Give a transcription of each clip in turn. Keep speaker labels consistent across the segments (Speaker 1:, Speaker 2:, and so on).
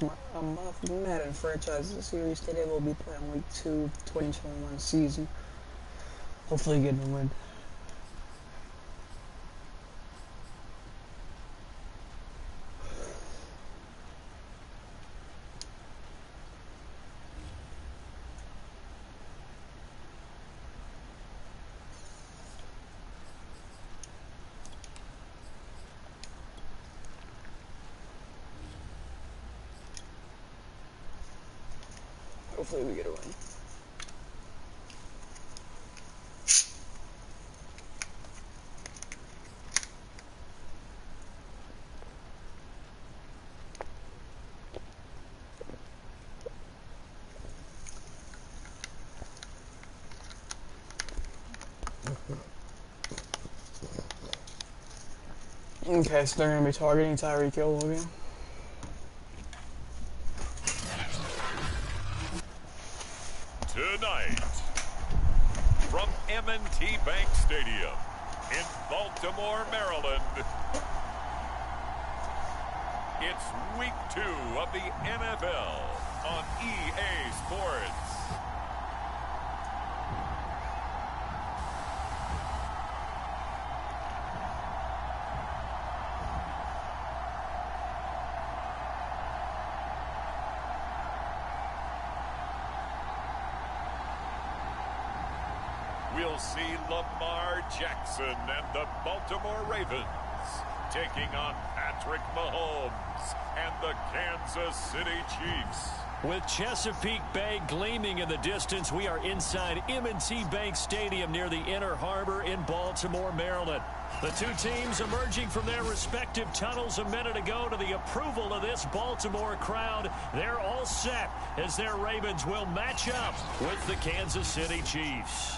Speaker 1: month Madden franchise series today. We'll be playing Week 2, 2021 season. Hopefully getting a win. Hopefully we get a win. Okay, so they're going to be targeting Tyreek Hill again.
Speaker 2: Tonight, from M&T Bank Stadium in Baltimore, Maryland, it's Week 2 of the NFL on EA Sports. We'll see Lamar Jackson and the Baltimore Ravens taking on Patrick Mahomes and the Kansas City Chiefs.
Speaker 3: With Chesapeake Bay gleaming in the distance, we are inside M&T Bank Stadium near the Inner Harbor in Baltimore, Maryland. The two teams emerging from their respective tunnels a minute ago to the approval of this Baltimore crowd. They're all set as their Ravens will match up with the Kansas City Chiefs.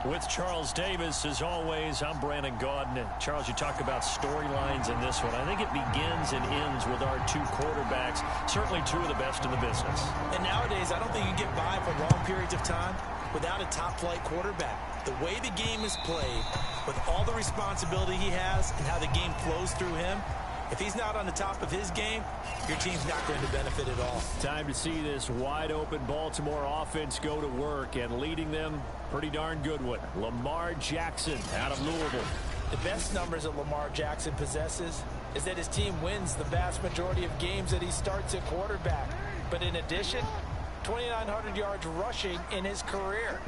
Speaker 3: With Charles Davis, as always, I'm Brandon Gaudin. And Charles, you talk about storylines in this one. I think it begins and ends with our two quarterbacks, certainly two of the best in the business.
Speaker 4: And nowadays, I don't think you can get by for long periods of time without a top-flight quarterback. The way the game is played, with all the responsibility he has and how the game flows through him, if he's not on the top of his game, your team's not going to benefit at all.
Speaker 3: Time to see this wide-open Baltimore offense go to work, and leading them, pretty darn good one, Lamar Jackson out of Louisville.
Speaker 4: The best numbers that Lamar Jackson possesses is that his team wins the vast majority of games that he starts at quarterback. But in addition, 2,900 yards rushing in his career.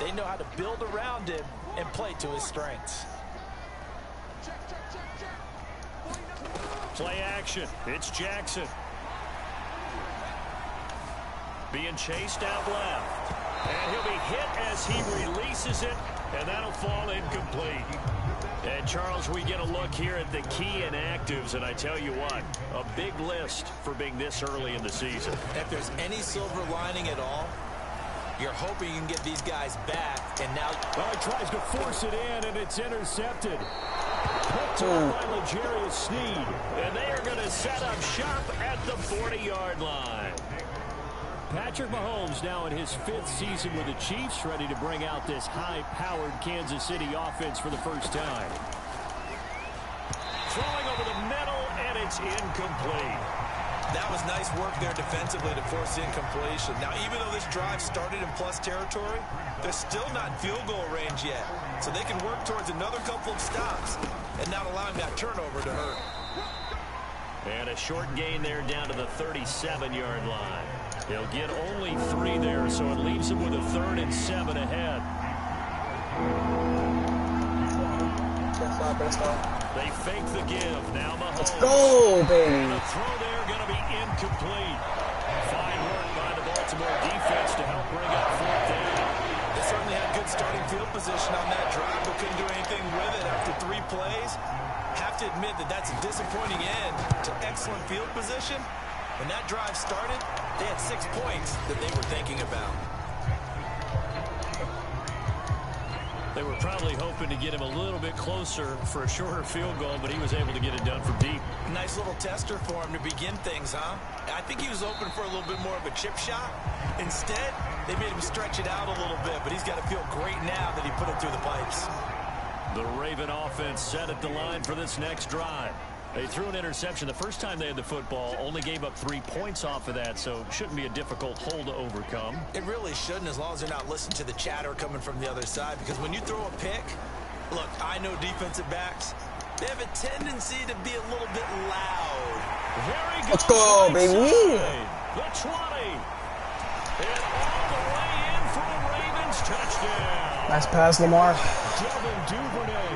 Speaker 4: They know how to build around him and play to his strengths.
Speaker 3: Play action. It's Jackson. Being chased out left. And he'll be hit as he releases it, and that'll fall incomplete. And, Charles, we get a look here at the key inactives, and I tell you what, a big list for being this early in the season.
Speaker 4: If there's any silver lining at all, you're hoping you can get these guys back, and now...
Speaker 3: Well, he tries to force it in, and it's intercepted. Picked up by L'Jarius Sneed, and they are going to set up shop at the 40-yard line. Patrick Mahomes now in his 5th season with the Chiefs, ready to bring out this high-powered Kansas City offense for the first time. Throwing over the middle, and it's incomplete.
Speaker 4: That was nice work there defensively to force incompletion. Now, even though this drive started in plus territory, they're still not in field goal range yet. So they can work towards another couple of stops and not allowing that turnover to hurt.
Speaker 3: And a short gain there down to the 37-yard line. They'll get only 3 there, so it leaves them with a 3rd and 7 ahead. They fake the give. Now Mahomes.
Speaker 1: Let's go, baby.
Speaker 3: And the throw there going to be incomplete. Fine work by the Baltimore defense to help bring up 4th down.
Speaker 4: They certainly had good starting field position on that drive, but couldn't do anything with it after 3 plays. Have to admit that that's a disappointing end to excellent field position. When that drive started, they had 6 points that they were thinking about.
Speaker 3: They were probably hoping to get him a little bit closer for a shorter field goal, but he was able to get it done from deep.
Speaker 4: Nice little tester for him to begin things, huh? I think he was open for a little bit more of a chip shot. Instead, they made him stretch it out a little bit, but he's got to feel great now that he put it through the pipes.
Speaker 3: The Raven offense set at the line for this next drive. They threw an interception the first time they had the football, only gave up 3 points off of that, so it shouldn't be a difficult hole to overcome.
Speaker 4: It really shouldn't, as long as they're not listening to the chatter coming from the other side, because when you throw a pick, look, I know defensive backs, they have a tendency to be a little bit loud.
Speaker 3: There he goes.
Speaker 1: Let's go, baby.
Speaker 3: The 20. And all the way in for a Ravens touchdown.
Speaker 1: Nice pass, Lamar.
Speaker 3: Devin Duvernay,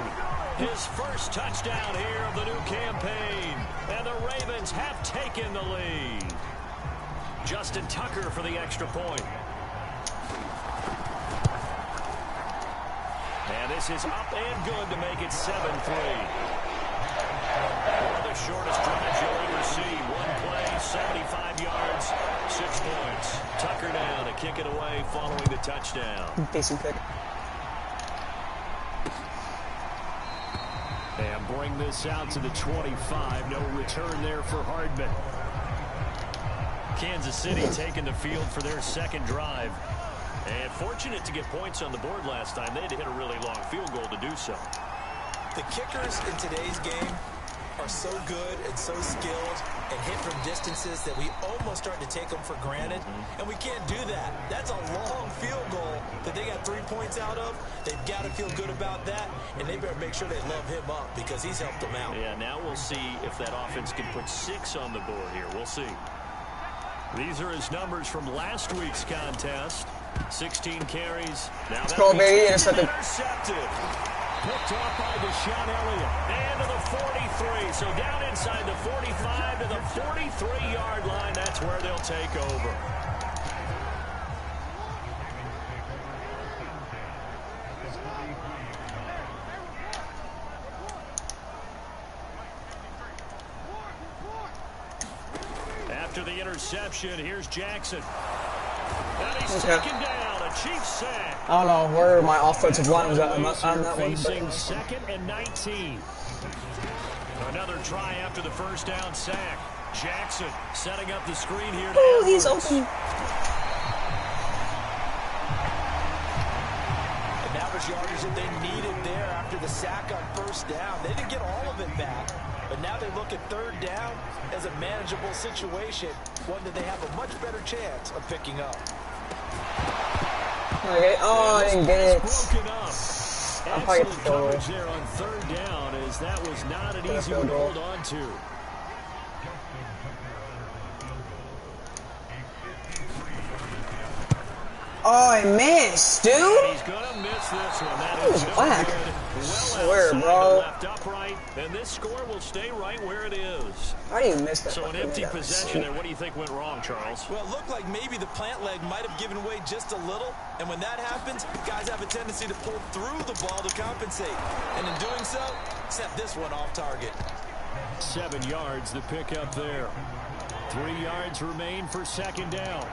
Speaker 3: his first touchdown here of the new campaign. And the Ravens have taken the lead. Justin Tucker for the extra point. And this is up and good to make it 7-3. One of the shortest drives you'll ever see. One play, 75 yards, 6 points. Tucker down to kick it away following the touchdown.
Speaker 1: Decent pick.
Speaker 3: And bring this out to the 25. No return there for Hardman. Kansas City taking the field for their second drive. And fortunate to get points on the board last time. They had to hit a really long field goal to do so.
Speaker 4: The kickers in today's game are so good and so skilled and hit from distances that we almost start to take them for granted. And we can't do that. That's a long field goal that they got 3 points out of. They've got to feel good about that, and they better make sure they love him up because he's helped them out.
Speaker 3: Yeah, now we'll see if that offense can put 6 on the board here. We'll see. These are his numbers from last week's contest. 16 carries. Now
Speaker 1: Let's go, baby. Intercepted.
Speaker 3: Picked off by Deshaun Elliott. And to the 43. So down inside the 45 to the 43-yard line. That's where they'll take over. After the interception, here's Jackson. And he's taken down. A Chiefs sack.
Speaker 1: I don't know where my offensive line was at on that one.
Speaker 3: Facing 2nd and 19. Another try after the first down sack. Jackson setting up the screen here.
Speaker 1: Oh, he's open.
Speaker 4: And that was yardage that they needed there after the sack on first down. They didn't get all of it back. But now they look at third down as a manageable situation, one that they have a much better chance of picking up.
Speaker 1: Okay. Oh, I didn't get it.
Speaker 3: I'll probably get the coverage there on third down, as that was not an easy one to hold on to.
Speaker 1: Oh, I missed, dude.
Speaker 3: He's gonna miss this one. That is
Speaker 1: whack.
Speaker 3: Well,
Speaker 1: Swear, bro.
Speaker 3: Left upright, and this score will stay right where it is.
Speaker 1: How do you miss that?
Speaker 3: So an empty possession there. What do you think went wrong, Charles?
Speaker 4: Well, it looked like maybe the plant leg might have given way just a little, and when that happens, guys have a tendency to pull through the ball to compensate, and in doing so, set this one off target.
Speaker 3: 7 yards, the pickup there. 3 yards remain for second down.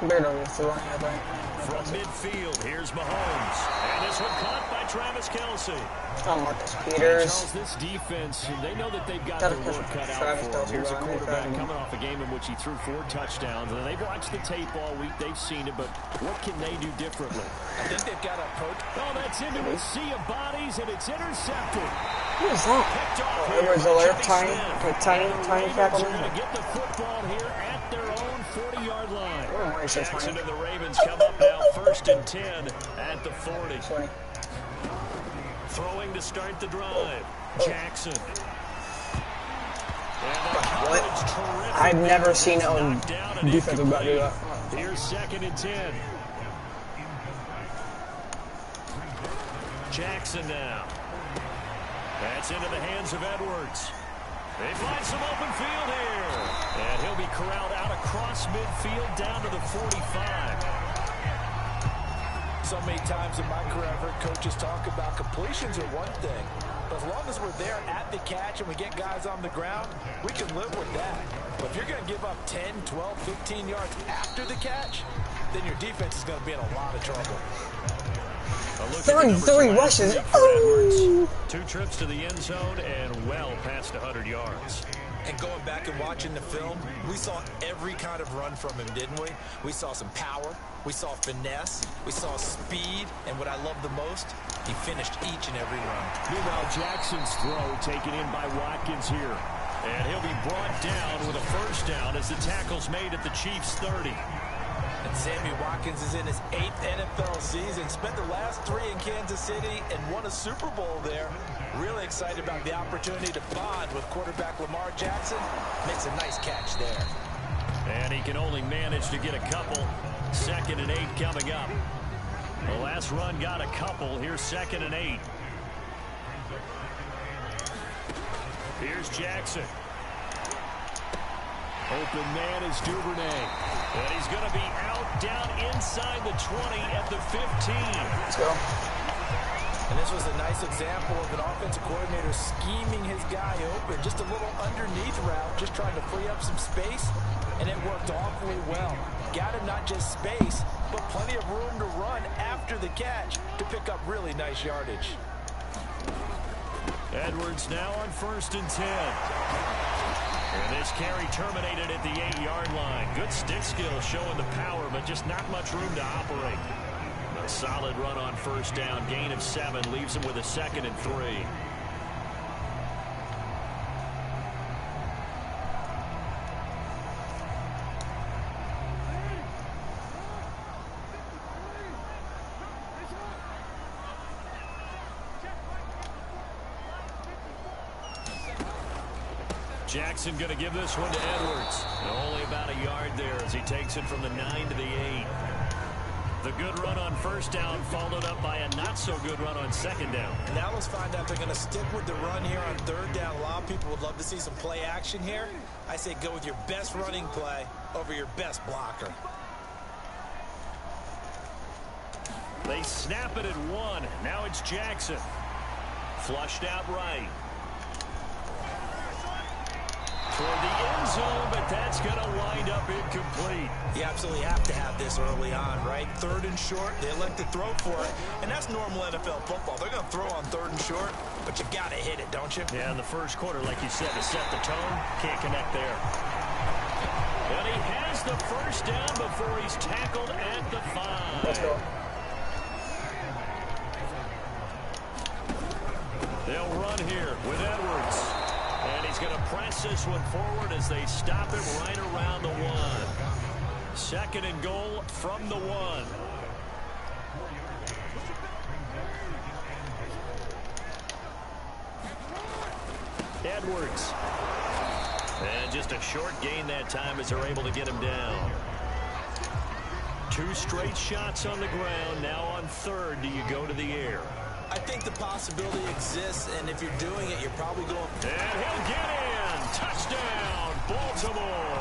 Speaker 1: Barely throwing, I think.
Speaker 3: From midfield, here's Mahomes. And this one caught by Travis Kelce.
Speaker 1: Oh, Marcus Peters.
Speaker 3: Charles, this defense, they know that they've got their work cut out for them. Here's a quarterback coming off a game in which he threw 4 touchdowns. And they've watched the tape all week. They've seen it, but what can they do differently?
Speaker 4: I think they've got a approach.
Speaker 3: Oh, that's into a sea of bodies, and it's intercepted.
Speaker 1: Who is that? Oh, Edwards Alaire, tiny tackle.
Speaker 3: Going to get the football here at their own 40-yard line. Jackson
Speaker 1: Tiny.
Speaker 3: and the Ravens come up now 1st and 10 at the 40. Throwing to start the drive. Jackson.
Speaker 1: What? I've never seen a defensive back do that.
Speaker 3: Here's 2nd and 10. Jackson now. That's into the hands of Edwards. They find some open field here. And he'll be corralled out across midfield down to the 45.
Speaker 4: So many times in my career, I've heard coaches talk about completions are one thing. But as long as we're there at the catch and we get guys on the ground, we can live with that. But if you're going to give up 10, 12, 15 yards after the catch, then your defense is going to be in a lot of trouble.
Speaker 1: 33 rushes. Oh.
Speaker 3: 2 trips to the end zone and well past 100 yards.
Speaker 4: And going back and watching the film, we saw every kind of run from him, didn't we? We saw some power, we saw finesse, we saw speed, and what I love the most, he finished each and every run.
Speaker 3: Meanwhile, Jackson's throw taken in by Watkins here. And he'll be brought down with a first down as the tackle's made at the Chiefs' 30.
Speaker 4: And Sammy Watkins is in his 8th NFL season, spent the last 3 in Kansas City and won a Super Bowl there. Really excited about the opportunity to bond with quarterback Lamar Jackson. Makes a nice catch there.
Speaker 3: And he can only manage to get a couple. 2nd and 8 coming up. The last run got a couple. Here's 2nd and 8. Here's Jackson. Open man is Duvernay. And he's going to be out down inside the 20 at the 15.
Speaker 1: Let's go.
Speaker 4: And this was a nice example of an offensive coordinator scheming his guy open. Just a little underneath route, just trying to free up some space. And it worked awfully well. Got him not just space, but plenty of room to run after the catch to pick up really nice yardage.
Speaker 3: Edwards now on 1st and 10. And this carry terminated at the 8-yard line. Good stick skill showing the power, but just not much room to operate. A solid run on 1st down. Gain of 7 leaves him with a 2nd and 3. Jackson going to give this one to Edwards. Only about a yard there as he takes it from the 9 to the 8. The good run on 1st down followed up by a not-so-good run on 2nd down.
Speaker 4: And now let's find out if they're going to stick with the run here on 3rd down. A lot of people would love to see some play action here. I say go with your best running play over your best blocker.
Speaker 3: They snap it at 1. Now it's Jackson. Flushed out right. Toward the end zone, but that's going to wind up incomplete.
Speaker 4: You absolutely have to have this early on, right? 3rd and short, they elect to throw for it. And that's normal NFL football. They're going to throw on 3rd and short, but you got to hit it, don't you?
Speaker 3: Yeah, in the first quarter, like you said, to set the tone, can't connect there. And he has the first down before he's tackled at the 5.
Speaker 1: Let's go.
Speaker 3: They'll run here with Edwards. And he's going to press this one forward as they stop it right around the 1. 2nd and goal from the 1. Edwards. And just a short gain that time as they're able to get him down. 2 straight shots on the ground. Now on 3rd, do you go to the air?
Speaker 4: I think the possibility exists, and if you're doing it, you're probably going...
Speaker 3: And he'll get in. Touchdown, Baltimore.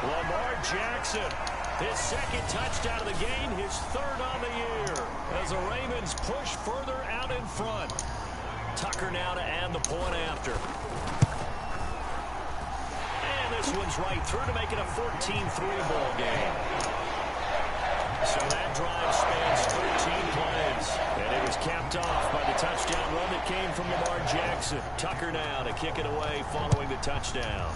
Speaker 3: Lamar Jackson, his 2nd touchdown of the game, his 3rd on the year, as the Ravens push further out in front. Tucker now to add the point after. And this one's right through to make it a 14-3 ball game. So that drive spans 13 plays. And it was capped off by the touchdown run that came from Lamar Jackson. Tucker now to kick it away following the touchdown.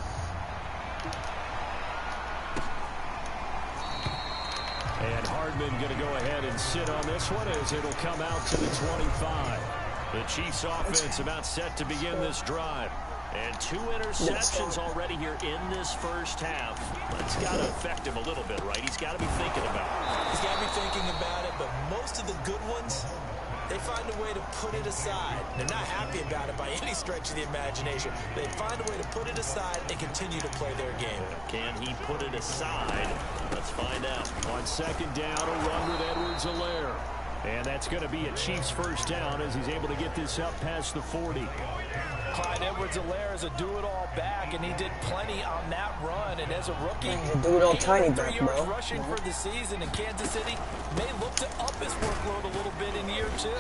Speaker 3: And Hardman going to go ahead and sit on this one as it'll come out to the 25. The Chiefs offense about set to begin this drive. And 2 interceptions already here in this first half. That's got to affect him a little bit, right? He's got to be thinking about it.
Speaker 4: He's got to be thinking about it, but most of the good ones, they find a way to put it aside. They're not happy about it by any stretch of the imagination. They find a way to put it aside and continue to play their game.
Speaker 3: Can he put it aside? Let's find out. On 2nd down, a run with Edwards-Helaire. And that's going to be a Chiefs first down as he's able to get this up past the 40.
Speaker 4: Clyde Edwards-Helaire is a do-it-all back, and he did plenty on that run. And as a rookie,
Speaker 1: He's a do-it-all tiny back,
Speaker 4: 3 yards
Speaker 1: bro.
Speaker 4: rushing for the season, and Kansas City may look to up his workload a little bit in year 2.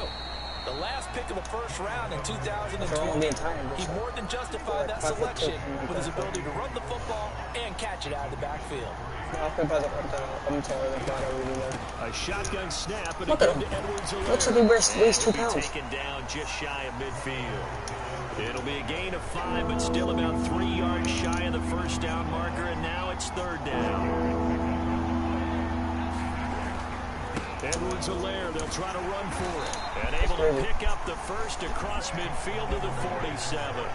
Speaker 4: The last pick of the first round in 2020, he more than justified that selection with his ability to run the football and catch it out of the backfield.
Speaker 1: I'll be by the I'm taller than that already there.
Speaker 3: A shotgun snap, and
Speaker 1: Look at
Speaker 3: again
Speaker 1: him.
Speaker 3: to Edwards-Helaire.
Speaker 1: Looks like he weighs 2 pounds.
Speaker 3: Taken down just shy of midfield. It'll be a gain of 5, but still about 3 yards shy of the first down marker, and now it's 3rd down. Edwards-Helaire, they'll try to run for it. And able to pick up the first across midfield to the 47.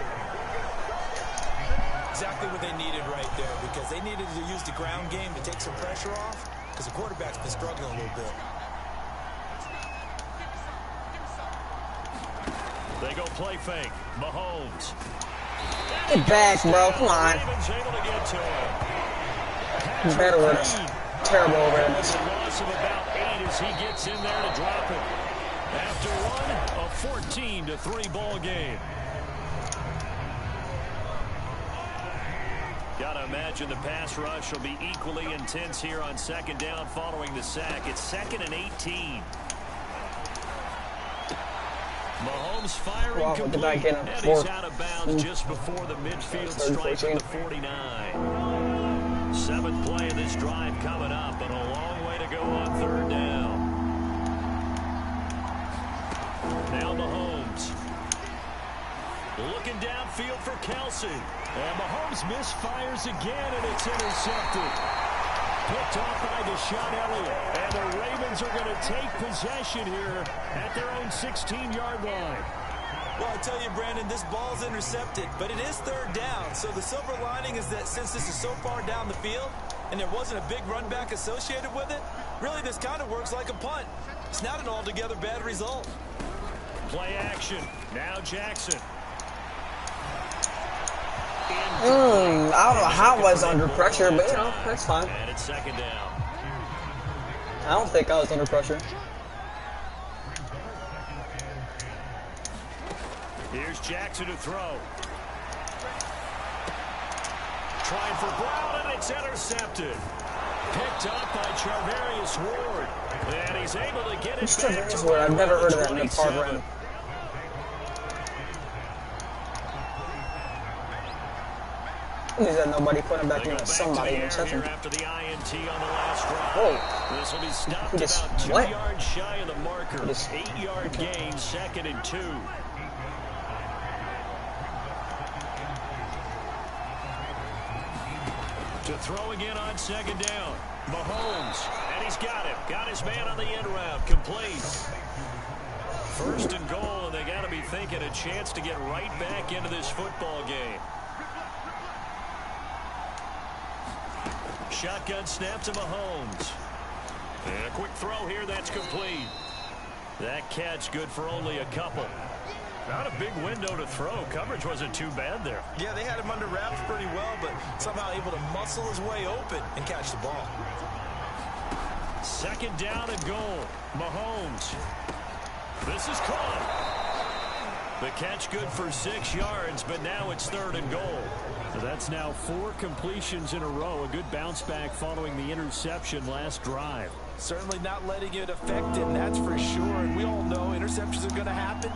Speaker 4: Exactly what they needed right there, because they needed to use the ground game to take some pressure off, because the quarterback's been struggling a little bit.
Speaker 3: They go play fake. Mahomes.
Speaker 1: Get back, bro. Come on.
Speaker 3: Ravens able to get to him.
Speaker 1: Better with us. Terrible awareness.
Speaker 3: A loss of about 8 as he gets in there to drop it. After one, a 14-3 ball game. Gotta imagine the pass rush will be equally intense here on 2nd down following the sack. It's 2nd and 18. Mahomes firing complete, and he's out of bounds just before the midfield stripe at the 49. 7th play of this drive coming up, and a long way to go on 3rd down. Now Mahomes. Looking downfield for Kelsey. And Mahomes misfires again, and it's intercepted. Picked off by Deshaun Elliott. And the Ravens are going to take possession here at their own 16-yard line.
Speaker 4: Well, I tell you, Brandon, this ball's intercepted, but it is 3rd down. So the silver lining is that since this is so far down the field and there wasn't a big run back associated with it, really this kind of works like a punt. It's not an altogether bad result.
Speaker 3: Play action. Now Jackson.
Speaker 1: I don't know how I was under pressure, but, you know, that's fine.
Speaker 3: And it's 2nd down.
Speaker 1: I don't think I was under pressure.
Speaker 3: Here's Jackson to throw. Trying for Brown, and it's intercepted. Picked up by Charvarius Ward. And he's able to get it
Speaker 1: Who's
Speaker 3: back
Speaker 1: Charvarius
Speaker 3: to
Speaker 1: Ward? I've never heard of that in a
Speaker 3: 27.
Speaker 1: part round. He's got nobody putting back in somebody in interception.
Speaker 3: After the INT on the last drive.
Speaker 1: Whoa.
Speaker 3: This will be stopped
Speaker 1: Just,
Speaker 3: about 2
Speaker 1: what?
Speaker 3: yards shy of the marker. 8-yard gain, 2nd and 2. To throw again on 2nd down. Mahomes. And he's got him. Got his man on the end route. Complete. 1st and goal, and they got to be thinking a chance to get right back into this football game. Shotgun snap to Mahomes. And a quick throw here, that's complete. That catch good for only a couple. Not a big window to throw. Coverage wasn't too bad there.
Speaker 4: Yeah, they had him under wraps pretty well, but somehow able to muscle his way open and catch the ball.
Speaker 3: 2nd down and goal. Mahomes. This is caught. The catch good for 6 yards, but now it's 3rd and goal. So that's now 4 completions in a row. A good bounce back following the interception last drive.
Speaker 4: Certainly not letting it affect him, that's for sure. And we all know interceptions are going to happen.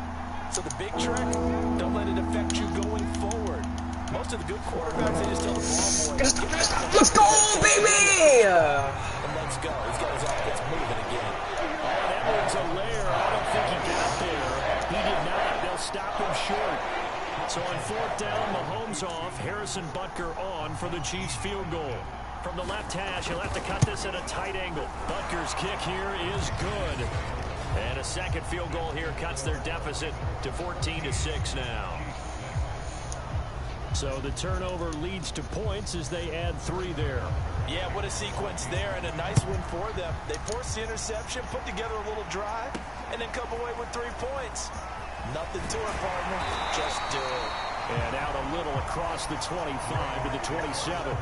Speaker 4: So the big trick, don't let it affect you going forward. Most of the good quarterbacks, they just tell the ball boy,
Speaker 1: Let's go, baby!
Speaker 4: And let's go. He's got his offense moving again.
Speaker 3: And Edwards-Helaire, I don't think he got there. He did not. They'll stop him short. So on 4th down, Mahomes off, Harrison Butker on for the Chiefs field goal. From the left hash, he'll have to cut this at a tight angle. Butker's kick here is good. And a 2nd field goal here cuts their deficit to 14-6 now. So the turnover leads to points as they add 3 there.
Speaker 4: Yeah, what a sequence there, and a nice win for them. They forced the interception, put together a little drive, and then come away with 3 points. Nothing to it, partner. Just do it.
Speaker 3: And out a little across the 25 to the 27.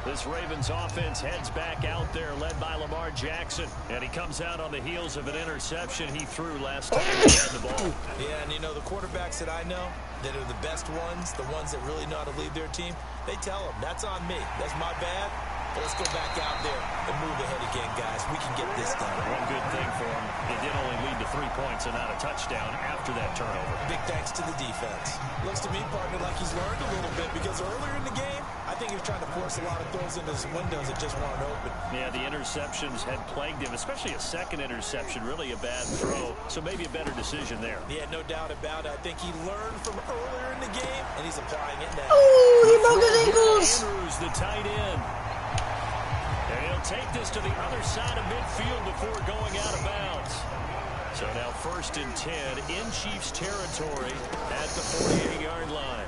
Speaker 3: This Ravens offense heads back out there, led by Lamar Jackson. And he comes out on the heels of an interception he threw last time he had the ball.
Speaker 4: Yeah, and you know, the quarterbacks that I know that are the best ones, the ones that really know how to lead their team, they tell them, that's on me. That's my bad. Let's go back out there and move ahead again, guys. We can get this done.
Speaker 3: One good thing for him, it did only lead to 3 points and not a touchdown after that turnover.
Speaker 4: Big thanks to the defense. Looks to me, partner, like he's learned a little bit because earlier in the game, I think he was trying to force a lot of throws into his windows that just weren't open.
Speaker 3: Yeah, the interceptions had plagued him, especially a second interception, really a bad throw. So maybe a better decision there.
Speaker 4: Yeah, no doubt about it. I think he learned from earlier in the game, and he's applying it now.
Speaker 1: Oh, he broke his ankles.
Speaker 3: Andrews, the tight end. And he'll take this to the other side of midfield before going out of bounds. So now 1st and 10 in Chiefs territory at the 48-yard line.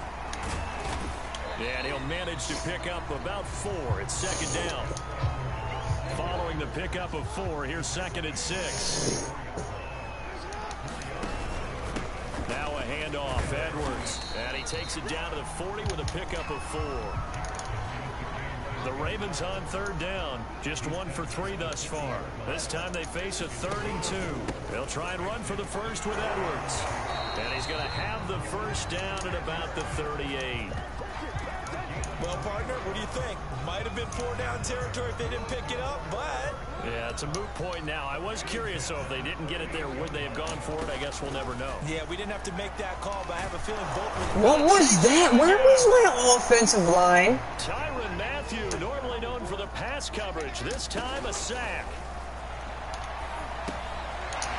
Speaker 3: And he'll manage to pick up about 4. It's 2nd down. Following the pickup of 4, here's 2nd and 6. Now a handoff, Edwards. And he takes it down to the 40 with a pickup of 4. The Ravens on 3rd down. Just 1 for 3 thus far. This time they face a 3rd and 2. They'll try and run for the first with Edwards. And he's going to have the first down at about the 38.
Speaker 4: Well, partner, what do you think? Might have been 4-down territory if they didn't pick it up, but...
Speaker 3: Yeah, it's a moot point now. I was curious, though, if they didn't get it there, would they have gone for it? I guess we'll never know.
Speaker 4: Yeah, we didn't have to make that call, but I have a feeling both...
Speaker 1: What was that? Where was my offensive line?
Speaker 3: Tyrann Mathieu, normally known for the pass coverage. This time, a sack.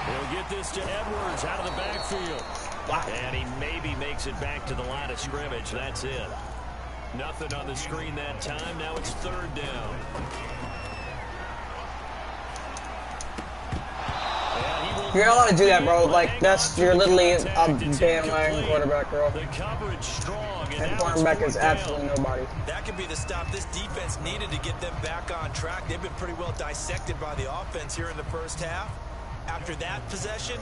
Speaker 3: He'll get this to Edwards out of the backfield.
Speaker 1: Wow.
Speaker 3: And he maybe makes it back to the line of scrimmage. That's it. Nothing on the screen that time. Now it's 3rd down.
Speaker 1: You're not allowed to do that, bro. Like, you're literally a bandwagon quarterback, bro.
Speaker 3: The coverage strong.
Speaker 1: And cornerback is absolutely nobody.
Speaker 4: That could be the stop this defense needed to get them back on track. They've been pretty well dissected by the offense here in the first half. After that possession,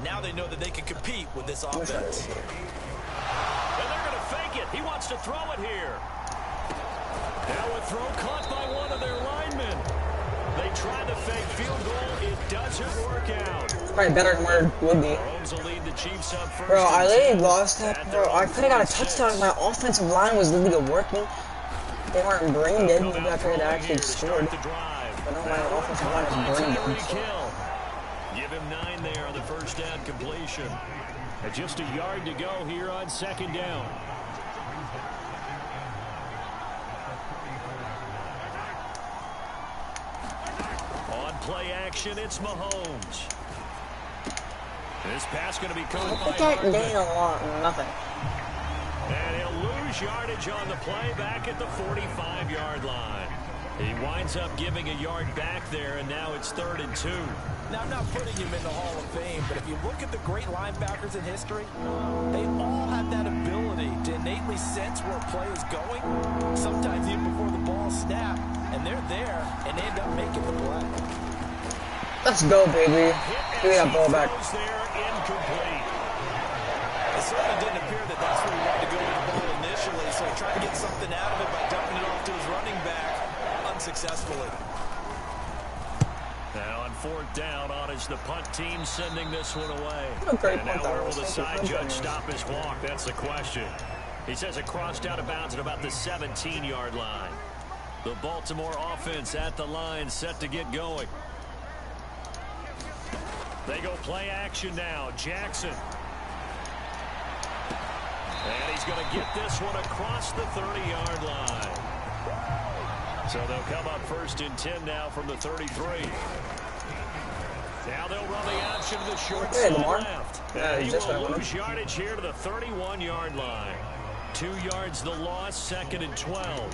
Speaker 4: now they know that they can compete with this offense.
Speaker 3: And they're going to fake it. He wants to throw it here. Now a throw caught by one of their linemen. They tried to fake field goal. It doesn't work out.
Speaker 1: Probably better than where it would be.
Speaker 3: Mahomes will lead the Chiefs up first.
Speaker 1: Bro, I literally lost that, bro. I could have got a touchdown if my offensive line was literally working. They weren't brain dead. Maybe I could have actually scored. But no, my offensive line is brain dead. So.
Speaker 3: Give him 9 there on the first down completion. And just a yard to go here on 2nd down. On play action, it's Mahomes. This pass going to be caught by
Speaker 1: Hartman. Gain a lot, nothing.
Speaker 3: And he'll lose yardage on the play back at the 45-yard line. He winds up giving a yard back there, and now it's 3rd and 2.
Speaker 4: Now, I'm not putting him in the Hall of Fame, but if you look at the great linebackers in history, they all have that ability to innately sense where a play is going, sometimes even before the ball snapped, and they're there, and they end up making the play.
Speaker 1: Let's go, baby. Give me that ball back.
Speaker 3: Incomplete.
Speaker 4: It certainly didn't appear that that's where he wanted to go with the ball initially, so he tried to get something out of it by dumping it off to his running back unsuccessfully.
Speaker 3: Now on 4th down, on is the punt team sending this one away.
Speaker 1: Okay,
Speaker 3: and now where will the side judge stop his walk? That's the question. He says it crossed out of bounds at about the 17-yard line. The Baltimore offense at the line, set to get going. They go play action now. Jackson. And he's going to get this one across the 30-yard line. So they'll come up 1st and 10 now from the 33. Now they'll run the option to the short side left. And he will lose yardage here to the 31-yard line. 2 yards the loss, 2nd and 12.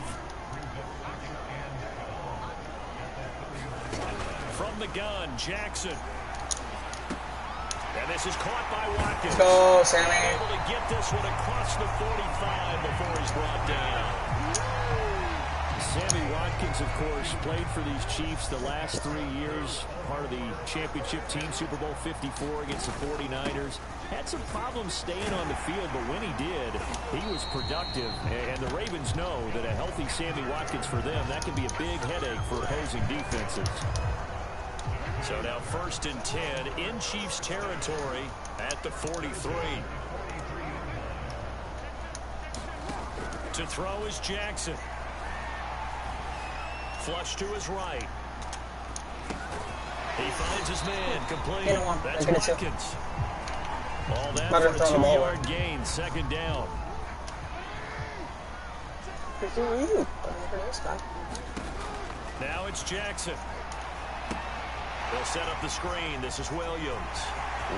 Speaker 3: From the gun, Jackson. And this is caught by Watkins.
Speaker 1: Let's go, Sammy.
Speaker 3: Able to get this one across the 45 before he's brought down. Sammy Watkins, of course, played for these Chiefs the last 3 years, part of the championship team, Super Bowl 54 against the 49ers. Had some problems staying on the field, but when he did, he was productive. And the Ravens know that a healthy Sammy Watkins for them, that can be a big headache for opposing defenses. So now 1st and 10 in Chiefs territory at the 43. To throw is Jackson. flush to his right. He finds his man, complete. That's Watkins. All that for a 2-yard gain, second down. Now it's Jackson. They'll set up the screen. This is Williams.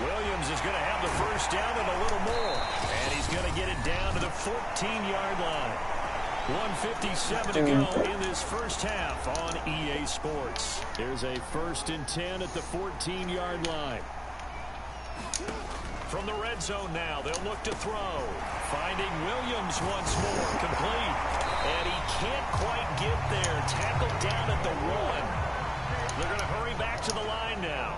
Speaker 3: Williams is going to have the first down and a little more. And he's going to get it down to the 14-yard line. 1:57 to go in this first half on EA Sports. Here's a 1st and 10 at the 14-yard line. From the red zone now, they'll look to throw. Finding Williams once more, complete. And he can't quite get there. Tackled down at the 1. They're going to hurry back to the line now.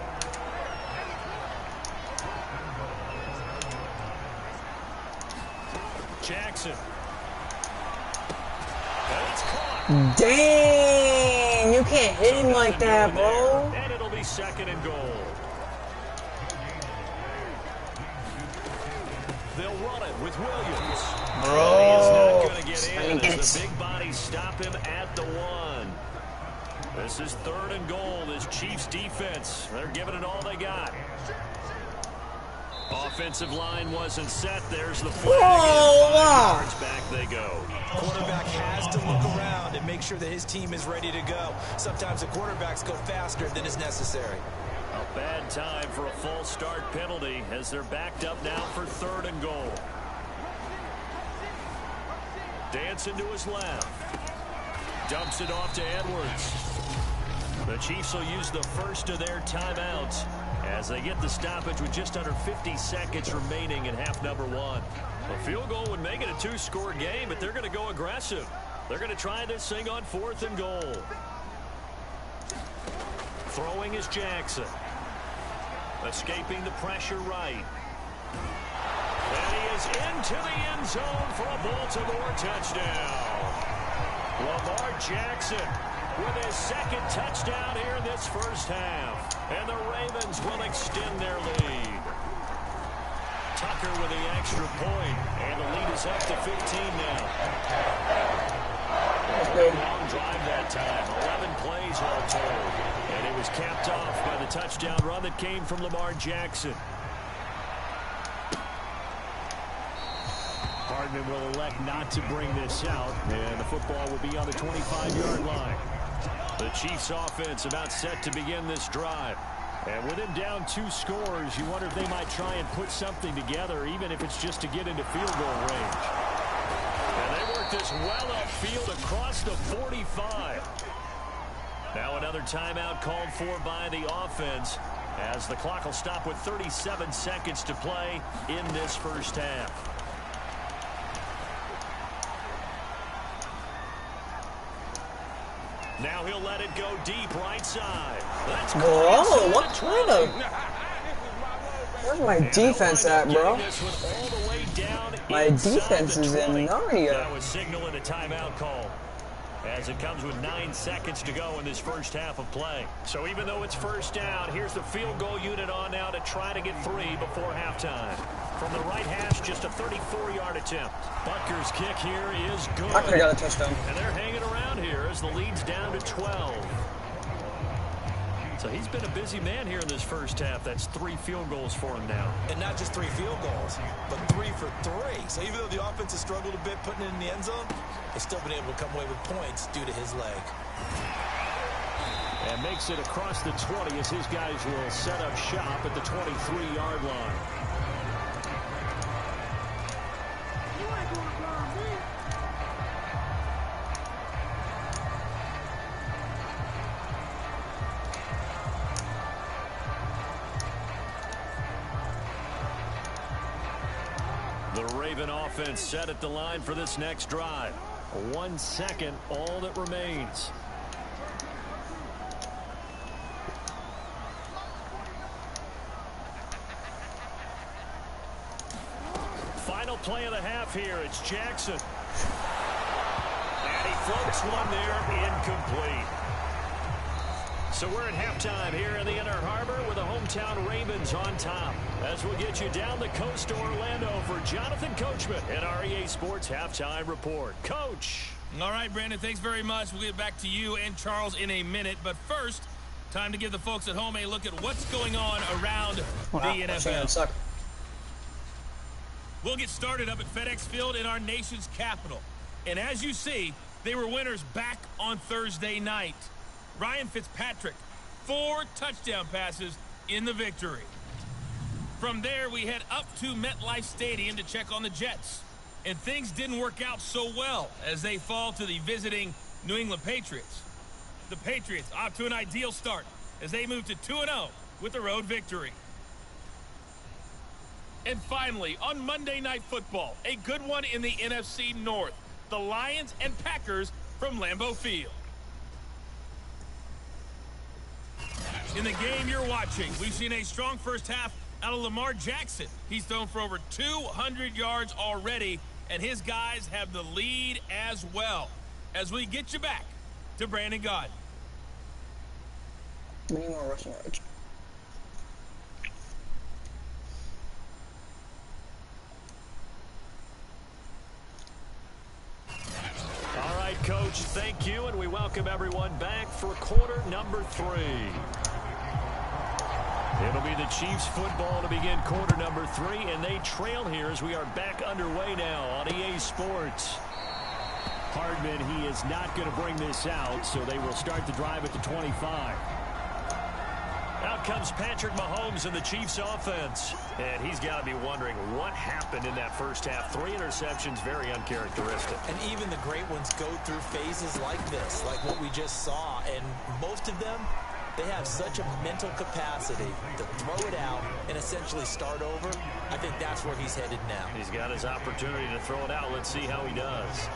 Speaker 3: Jackson. That's caught.
Speaker 1: Dang, you can't hit him like that, bro.
Speaker 3: And it'll be 2nd and goal. They'll run it with Williams.
Speaker 1: Bro.
Speaker 3: He is not going to get in as the big bodies stop him at the 1. This is 3rd and goal. This Chiefs defense, they're giving it all they got. Offensive line wasn't set. There's the flag. Yards back they go.
Speaker 4: Quarterback has to look around and make sure that his team is ready to go. Sometimes the quarterbacks go faster than is necessary.
Speaker 3: A bad time for a false start penalty as they're backed up now for 3rd and goal. Dancing to his left. Dumps it off to Edwards. The Chiefs will use the first of their timeouts as they get the stoppage with just under 50 seconds remaining in half number 1. A field goal would make it a 2-score game, but they're going to go aggressive. They're going to try this thing on 4th and goal. Throwing is Jackson. Escaping the pressure right. And he is into the end zone for a Baltimore touchdown. Lamar Jackson with his 2nd touchdown here in this first half. And the Ravens will extend their lead. Tucker with the extra point. And the lead is up to 15 now. Long drive that time. 11 plays all told. And it was capped off by the touchdown run that came from Lamar Jackson. Hardman will elect not to bring this out. And the football will be on the 25-yard line. The Chiefs offense about set to begin this drive. And with him down 2 scores, you wonder if they might try and put something together, even if it's just to get into field goal range. And they work this well upfield across the 45. Now another timeout called for by the offense as the clock will stop with 37 seconds to play in this first half. Now he'll let it go deep right side. That's
Speaker 1: bro, what kind of... Where's my defense at, bro? My defense is in Narnia.
Speaker 3: That was signaling a timeout call as it comes with 9 seconds to go in this first half of play. So even though it's first down, here's the field goal unit on now to try to get 3 before halftime. From the right hash, just a 34-yard attempt. Butker's kick here is good.
Speaker 1: I could have got a touchdown.
Speaker 3: And they're hanging around here as the lead's down to 12. So he's been a busy man here in this first half. That's 3 field goals for him now.
Speaker 4: And not just 3 field goals, but 3 for 3. So even though the offense has struggled a bit putting it in the end zone, they've still been able to come away with points due to his leg.
Speaker 3: And makes it across the 20 as his guys will set up shop at the 23-yard line. The Raven offense set at the line for this next drive. 1 second, all that remains. Final play of the half here. It's Jackson. And he floats one there, incomplete. So we're at halftime here in the Inner Harbor with the hometown Ravens on top. As we'll get you down the coast to Orlando for Jonathan Coachman in our EA Sports Halftime Report. Coach.
Speaker 5: All right, Brandon, thanks very much. We'll get back to you and Charles in a minute. But first, time to give the folks at home a look at what's going on around the NFL. We'll get started up at FedEx Field in our nation's capital. And as you see, they were winners back on Thursday night. Ryan Fitzpatrick, 4 touchdown passes in the victory. From there, we head up to MetLife Stadium to check on the Jets. And things didn't work out so well as they fall to the visiting New England Patriots. The Patriots off to an ideal start as they move to 2-0 with the road victory. And finally, on Monday Night Football, a good one in the NFC North. The Lions and Packers from Lambeau Field. In the game you're watching, we've seen a strong first half out of Lamar Jackson. He's thrown for over 200 yards already, and his guys have the lead as well. As we get you back to Brandon Gaudin.
Speaker 1: We need more rushing yards.
Speaker 3: All right, Coach, thank you, and we welcome everyone back for quarter number 3. It'll be the Chiefs football to begin quarter number 3, and they trail here as we are back underway now on EA Sports. Hardman, he is not going to bring this out, so they will start the drive at the 25. Out comes Patrick Mahomes in the Chiefs offense. And he's got to be wondering what happened in that first half. 3 interceptions, very uncharacteristic.
Speaker 4: And even the great ones go through phases like this, like what we just saw. And most of them, they have such a mental capacity to throw it out and essentially start over. I think that's where he's headed now.
Speaker 3: He's got his opportunity to throw it out. Let's see how he does.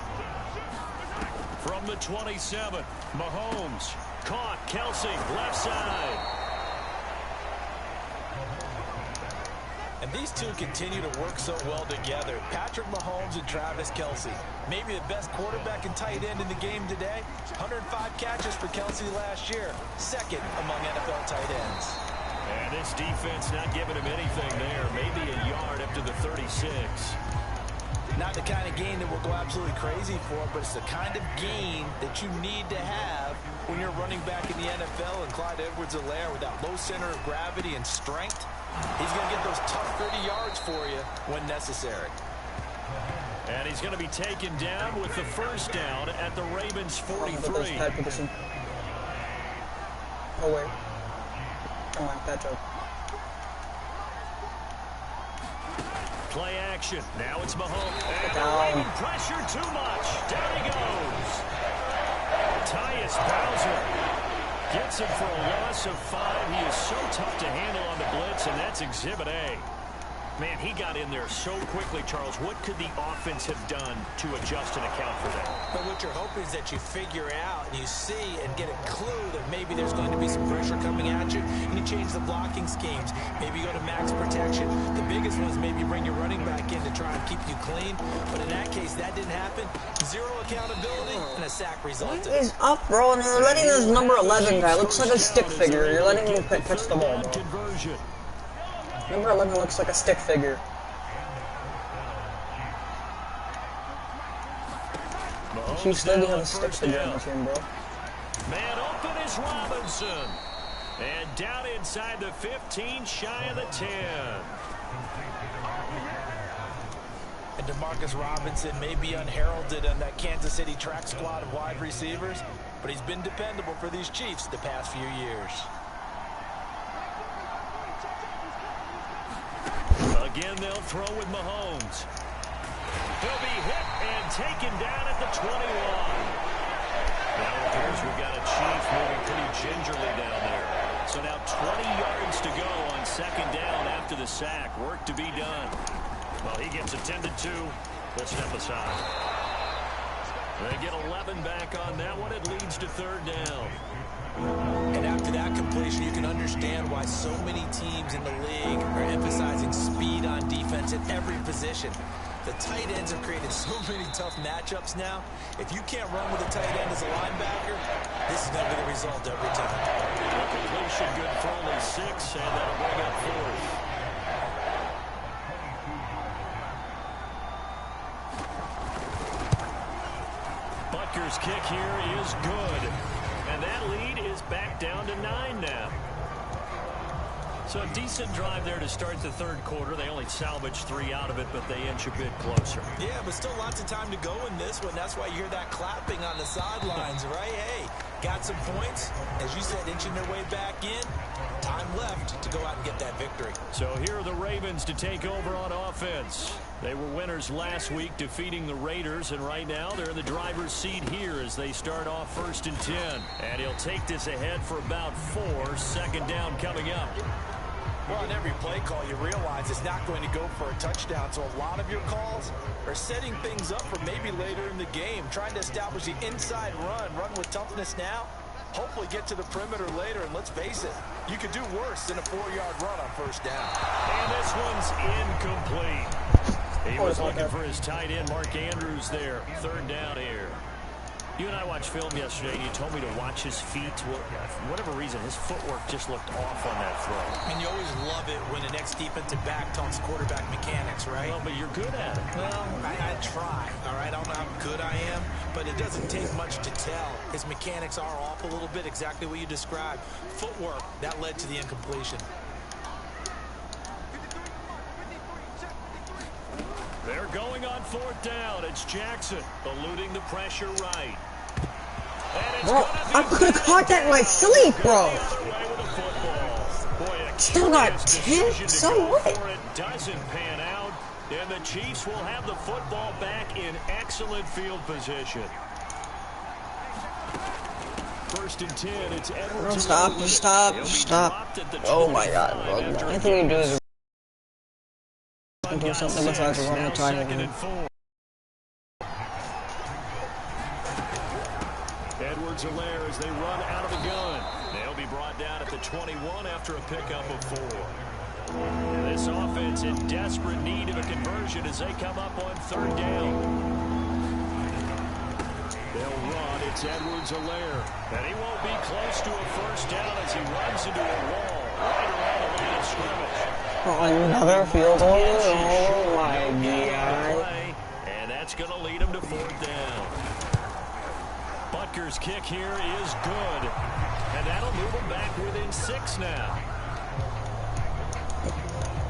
Speaker 3: From the 27, Mahomes caught. Kelsey, left side.
Speaker 4: And these two continue to work so well together. Patrick Mahomes and Travis Kelsey. Maybe the best quarterback and tight end in the game today. 105 catches for Kelsey last year. Second among NFL tight ends.
Speaker 3: And this defense not giving him anything there. Maybe a yard up to the 36.
Speaker 4: Not the kind of gain that will go absolutely crazy for, but it's the kind of gain that you need to have when you're running back in the NFL. And Clyde Edwards-Helaire with that low center of gravity and strength, he's going to get those tough 30 yards for you when necessary.
Speaker 3: And he's going to be taken down with the first down at the Ravens 43.
Speaker 1: Oh, wait. Oh, my Patrick.
Speaker 3: Play action. Now it's Mahomes. And the Raven pressure too much. Down he goes. Tyus Bowser gets him for a loss of 5. He is so tough to handle on the blitz, and that's Exhibit A. Man, he got in there so quickly, Charles. What could the offense have done to adjust and account for that?
Speaker 4: But what you're hoping is that you figure out and you see and get a clue that maybe there's going to be some pressure coming at you, and you change the blocking schemes. Maybe you go to max protection. The biggest one is maybe bring your running back in to try and keep you clean. But in that case, that didn't happen. 0 accountability, and a sack resulted.
Speaker 1: What is up, bro? And you're letting this number 11 guy, looks like a stick figure. You're letting him catch the ball, bro. Number 11 looks like a stick figure. Chiefs literally have a stick figure on the team, bro.
Speaker 3: Man open is Robinson. And down inside the 15, shy of the 10.
Speaker 4: And DeMarcus Robinson may be unheralded on that Kansas City track squad of wide receivers, but he's been dependable for these Chiefs the past few years.
Speaker 3: Again, they'll throw with Mahomes. He'll be hit and taken down at the 21. Now it appears we've got a Chief moving pretty gingerly down there. So now 20 yards to go on second down after the sack. Work to be done. Well, he gets attended to. Let's step aside. They get 11 back on that one. It leads to third down.
Speaker 4: And after that completion, you can understand why so many teams in the league are emphasizing speed on defense at every position. The tight ends have created so many tough matchups now. If you can't run with a tight end as a linebacker, this is going to be the result every time.
Speaker 3: The completion good for only 6, and that'll bring up fourth. Butker's kick here is good. And that lead is back down to 9 now. So a decent drive there to start the third quarter. They only salvaged 3 out of it, but they inch a bit closer.
Speaker 4: Yeah, but still lots of time to go in this one. That's why you hear that clapping on the sidelines, right? Hey, got some points. As you said, inching their way back in. Time left to go out and get that victory.
Speaker 3: So here are the Ravens to take over on offense. They were winners last week, defeating the Raiders, and right now they're in the driver's seat here as they start off 1st and 10. And he'll take this ahead for about 4. 2nd down coming up.
Speaker 4: Well, on every play call, you realize it's not going to go for a touchdown. So a lot of your calls are setting things up for maybe later in the game, trying to establish the inside run with toughness now. Hopefully get to the perimeter later, and let's face it, you could do worse than a 4-yard run on 1st down.
Speaker 3: And this one's incomplete. He was looking for his tight end, Mark Andrews there. 3rd down here. You and I watched film yesterday, and you told me to watch his feet. Well, for whatever reason, his footwork just looked off on that throw.
Speaker 4: And you always love it when the next defensive back talks quarterback mechanics, right?
Speaker 3: Well, but you're good at it.
Speaker 4: Well, I try, all right? I don't know how good I am, but it doesn't take much to tell. His mechanics are off a little bit, exactly what you described. Footwork, that led to the incompletion.
Speaker 3: They're going on 4th down. It's Jackson eluding the pressure right.
Speaker 1: Bro, I could have caught that in my sleep, bro. Still got 10? So what?
Speaker 3: It doesn't pan out, and the Chiefs will have the football back in excellent field position. 1st and 10. It's Edwards.
Speaker 1: Stop. Oh my God, bro. The only thing you do is do something besides run the time.
Speaker 3: Edwards-Helaire as they run out of the gun. They'll be brought down at the 21 after a pickup of 4. This offense in desperate need of a conversion as they come up on 3rd down. They'll run. It's Edwards-Helaire. And he won't be close to a 1st down as he runs into a wall right around the line of scrimmage.
Speaker 1: Another field goal? Oh my God.
Speaker 3: And that's going to lead him to 4th down. Butker's kick here is good. And that'll move him back within 6 now.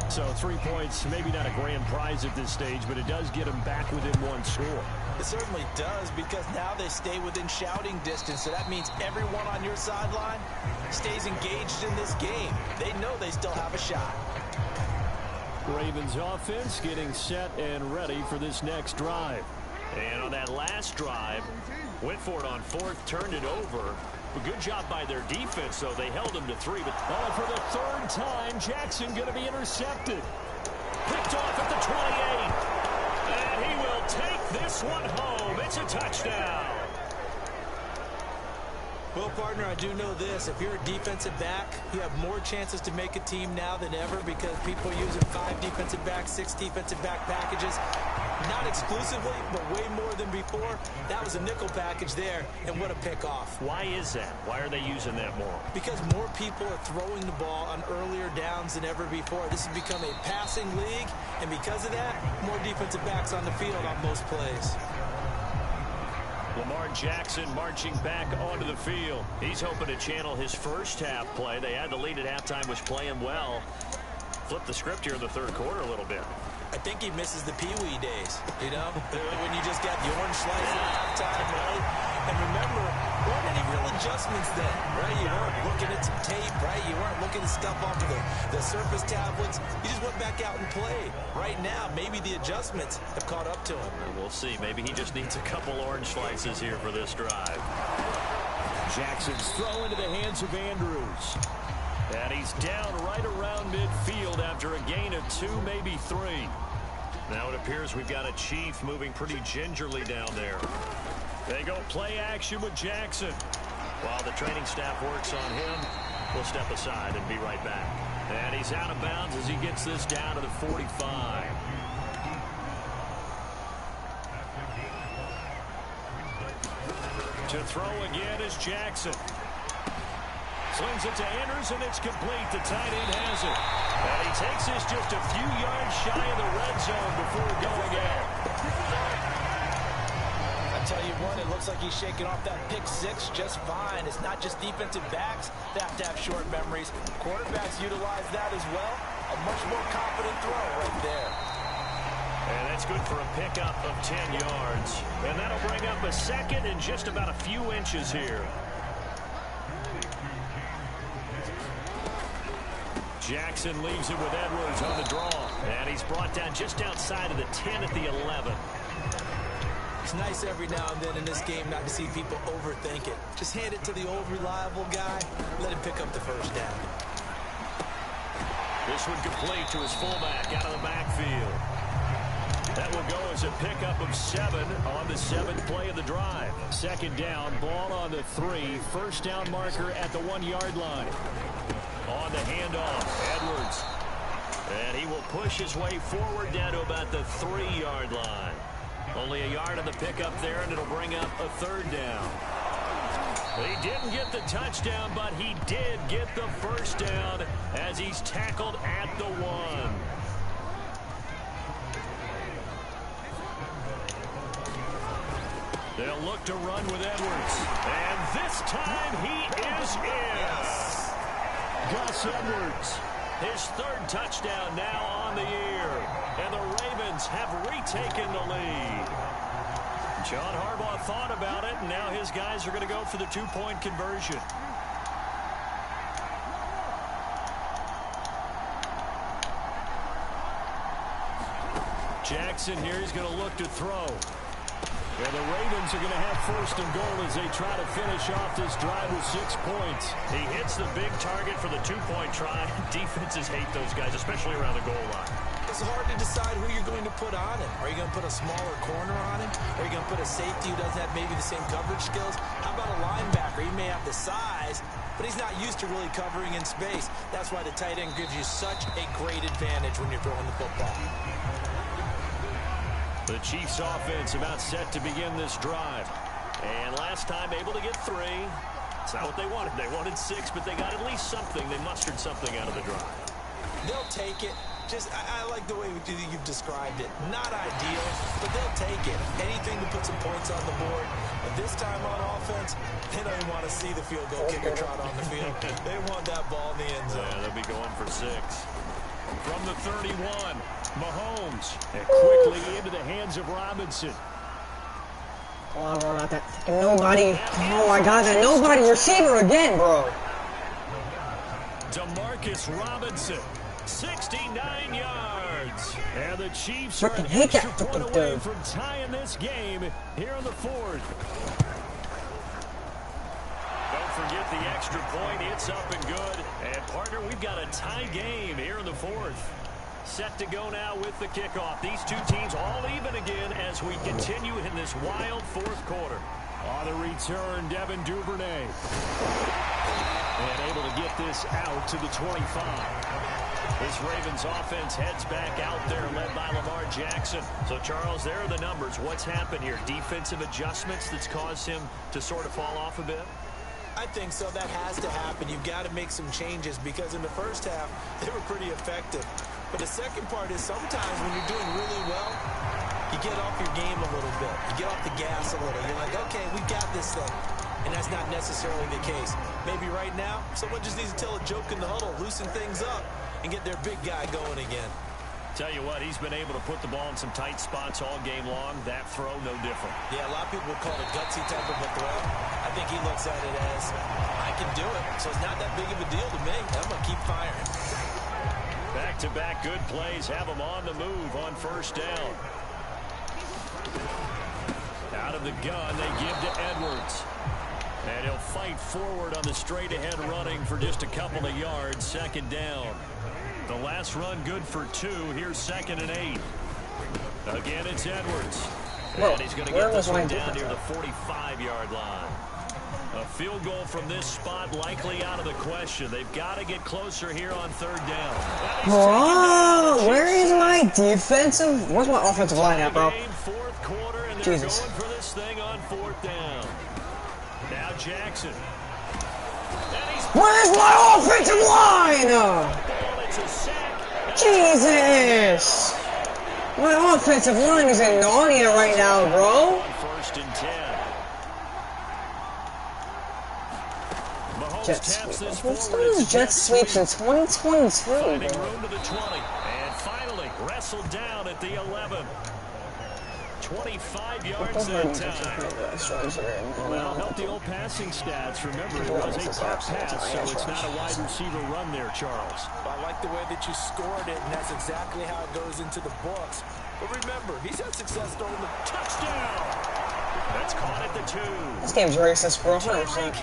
Speaker 3: So 3 points, maybe not a grand prize at this stage, but it does get him back within 1 score.
Speaker 4: It certainly does, because now they stay within shouting distance. So that means everyone on your sideline stays engaged in this game. They know they still have a shot.
Speaker 3: Ravens offense getting set and ready for this next drive. And on that last drive, went for it on 4th, turned it over. A good job by their defense, though. They held him to 3. But for the 3rd time, Jackson going to be intercepted. Picked off at the 28. And he will take this one home. It's a touchdown.
Speaker 4: Well, partner, I do know this. If you're a defensive back, you have more chances to make a team now than ever because people are using 5 defensive backs, 6 defensive back packages. Not exclusively, but way more than before. That was a nickel package there, and what a pickoff.
Speaker 3: Why is that? Why are they using that more?
Speaker 4: Because more people are throwing the ball on earlier downs than ever before. This has become a passing league, and because of that, more defensive backs on the field on most plays.
Speaker 3: Lamar Jackson marching back onto the field. He's hoping to channel his 1st half play. They had the lead at halftime, was playing well. Flip the script here in the 3rd quarter a little bit.
Speaker 4: I think he misses the Pee-wee days, you know, when you just got the orange slice at halftime, right? And remember, there weren't any real adjustments then, right? You weren't looking at some tape, right? You weren't looking at stuff off of the surface tablets. You just went back out and played. Right now, maybe the adjustments have caught up to him.
Speaker 3: And we'll see. Maybe he just needs a couple orange slices here for this drive. Jackson's throw into the hands of Andrews. And he's down right around midfield after a gain of 2, maybe 3. Now it appears we've got a Chief moving pretty gingerly down there. They go play action with Jackson. While the training staff works on him, we'll step aside and be right back. And he's out of bounds as he gets this down to the 45. To throw again is Jackson. Slings it to Andrews, and it's complete. The tight end has it. And he takes this just a few yards shy of the red zone before going out.
Speaker 4: I Tell you what, it looks like he's shaking off that pick six just fine. It's not just defensive backs that have to have short memories. Quarterbacks utilize that as well. A much more confident throw right there.
Speaker 3: And that's good for a pickup of 10 yards. And that'll bring up a second and just about a few inches here. Jackson leaves it with Edwards on the draw. And he's brought down just outside of the 10 at the 11.
Speaker 4: It's nice every now and then in this game not to see people overthink it. Just hand it to the old reliable guy. Let him pick up the first down.
Speaker 3: This one complete to his fullback out of the backfield. That will go as a pickup of 7 on the 7th play of the drive. Second down, ball on the 3. First down marker at the 1-yard line. On the handoff, Edwards. And he will push his way forward down to about the 3-yard line. Only a yard on the pickup there, and it'll bring up a third down. He didn't get the touchdown, but he did get the first down as he's tackled at the 1. They'll look to run with Edwards. And this time he is in. Gus Edwards, his 3rd touchdown now on the year. And the Ravens have retaken the lead. John Harbaugh thought about it, and now his guys are going to go for the 2-point conversion. Jackson here is going to look to throw. And the Ravens are going to have first and goal as they try to finish off this drive with 6 points. He hits the big target for the 2-point try. Defenses hate those guys, especially around the goal line.
Speaker 4: It's hard to decide who you're going to put on him. Are you going to put a smaller corner on him? Are you going to put a safety who doesn't have maybe the same coverage skills? How about a linebacker? He may have the size, but he's not used to really covering in space. That's why the tight end gives you such a great advantage when you're throwing the football.
Speaker 3: The Chiefs offense about set to begin this drive. And last time able to get 3. It's not what they wanted. They wanted 6, but they got at least something. They mustered something out of the drive.
Speaker 4: They'll take it. I like the way you've described it. Not ideal, but they'll take it. Anything to put some points on the board. But this time on offense, they don't even want to see the field goal kicker trot on the field. They want that ball in the end zone.
Speaker 3: Yeah, they'll be going for 6. From the 31, Mahomes. And quickly into the hands of Robinson.
Speaker 1: Oh, bro, not that nobody. Oh my God, that nobody receiver again, bro.
Speaker 3: DeMarcus Robinson, 69 yards. And the Chiefs are an
Speaker 1: hate
Speaker 3: extra
Speaker 1: that
Speaker 3: point away from tying this game here in the 4th. Don't forget the extra point. It's up and good. And, partner, we've got a tie game here in the 4th. Set to go now with the kickoff. These two teams all even again as we continue in this wild 4th quarter. On the return, Devin Duvernay. And able to get this out to the 25. This Ravens offense heads back out there, led by Lamar Jackson. So, Charles, there are the numbers. What's happened here? Defensive adjustments that's caused him to sort of fall off a bit?
Speaker 4: I think so. That has to happen. You've got to make some changes because in the first half, they were pretty effective. But the second part is sometimes when you're doing really well, you get off your game a little bit. You get off the gas a little. You're like, okay, we got this thing. And that's not necessarily the case. Maybe right now, someone just needs to tell a joke in the huddle, loosen things up, and get their big guy going again.
Speaker 3: Tell you what, he's been able to put the ball in some tight spots all game long. That throw, no different.
Speaker 4: Yeah, a lot of people would call it a gutsy type of a throw. I think he looks at it as, I can do it, so it's not that big of a deal to me. I'm going to keep firing.
Speaker 3: Back-to-back good plays have him on the move on first down. Out of the gun, they give to Edwards. And he'll fight forward on the straight-ahead running for just a couple of yards. Second down. The last run good for 2. Here's 2nd and 8. Again, it's Edwards. And he's going to get this one down near the 45-yard line. A field goal from this spot likely out of the question. They've got to get closer here on 3rd down.
Speaker 1: Oh, where is my defensive? Where's my offensive line at, bro?
Speaker 3: 4th quarter, and they're going for this thing on 4th down. Now Jackson.
Speaker 1: Where's my offensive line? Jesus! My offensive line is in Narnia right now, bro.
Speaker 3: First and 10.
Speaker 1: Jet sweep. What's those jet sweeps in 2022?
Speaker 3: Finding room to the 20. And finally wrestled down at the 11. 25 yards that time. Well, that'll help the old passing stats. Remember, it was a car pass, so it's not a wide receiver run there, Charles.
Speaker 4: I like the way that you scored it, and that's exactly how it goes into the books. But remember, he's had success throwing the
Speaker 3: touchdown. That's caught at the 2.
Speaker 1: This game's racist, bro. 100%.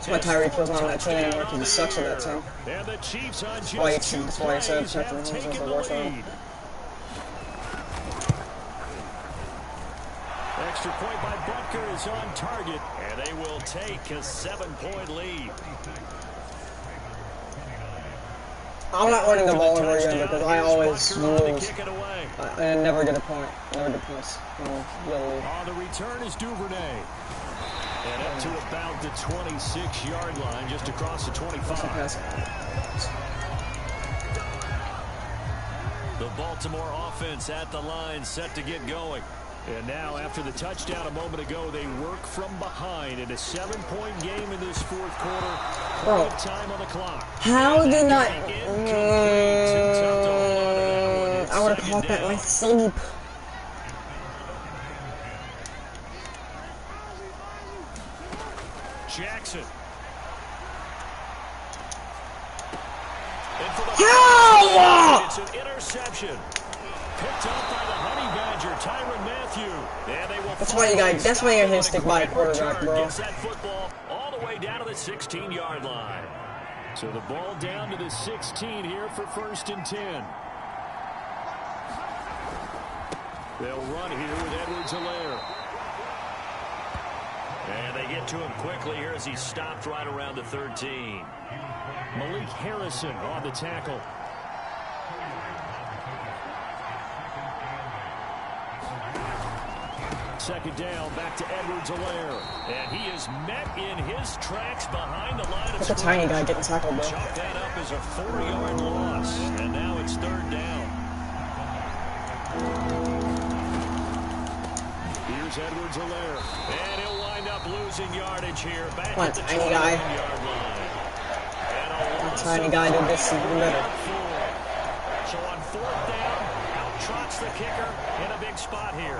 Speaker 1: That's why Tyreek Hill's not on that team anymore, because he sucks at that team.
Speaker 3: And the Chiefs on just
Speaker 1: That's why I said Patrick Mahomes was the worst one.
Speaker 3: Extra point by Butker is on target, and they will take a 7-point lead.
Speaker 1: I'm not running the ball over again because I always lose. I never get a point. Never get points.
Speaker 3: On the return is Duvernay. And up to about the 26-yard line, just across the 25. The Baltimore offense at the line, set to get going. And now, after the touchdown a moment ago, they work from behind in a 7-point game in this fourth quarter.
Speaker 1: Bro,
Speaker 3: time on the clock.
Speaker 1: How did not? I would have caught that in my sleep.
Speaker 3: Jackson.
Speaker 1: How?
Speaker 3: It's an interception. Picked up by the Honey Badger, Tyrann Mathieu. And they will
Speaker 1: that's why you got. That's why you're gonna stick by a quarterback, bro.
Speaker 3: Gets that football all the way down to the 16-yard line. So the ball down to the 16 here for first and 10. They'll run here with Edwards-Helaire. And they get to him quickly here as he stopped right around the 13. Malik Harrison on the tackle. Second down, back to Edwards-Helaire. And he is met in his tracks behind the line of
Speaker 1: That's a tiny guy getting tackled, bro.
Speaker 3: Chalk that up as a 4-yard loss. And now it's third down. Here's Edwards-Helaire. And he'll wind up losing yardage here. Back at the 21-yard line.
Speaker 1: That tiny guy did this even better.
Speaker 3: So on fourth down, out trots the kicker in a big spot here.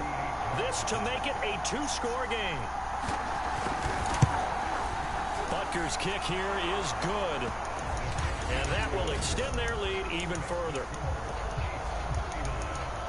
Speaker 3: This to make it a 2-score game. Butker's kick here is good. And that will extend their lead even further.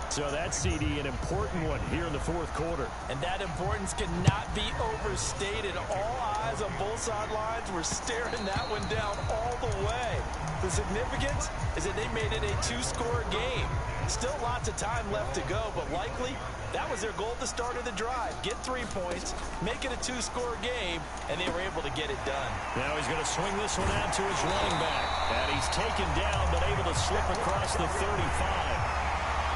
Speaker 3: So that's, CD, an important one here in the fourth quarter.
Speaker 4: And that importance cannot be overstated. All eyes on both sidelines were staring that one down all the way. The significance is that they made it a 2-score game. Still lots of time left to go, but likely that was their goal at the start of the drive. Get 3 points, make it a 2-score game, and they were able to get it done.
Speaker 3: Now he's going to swing this one out to his running back. And he's taken down, but able to slip across the 35.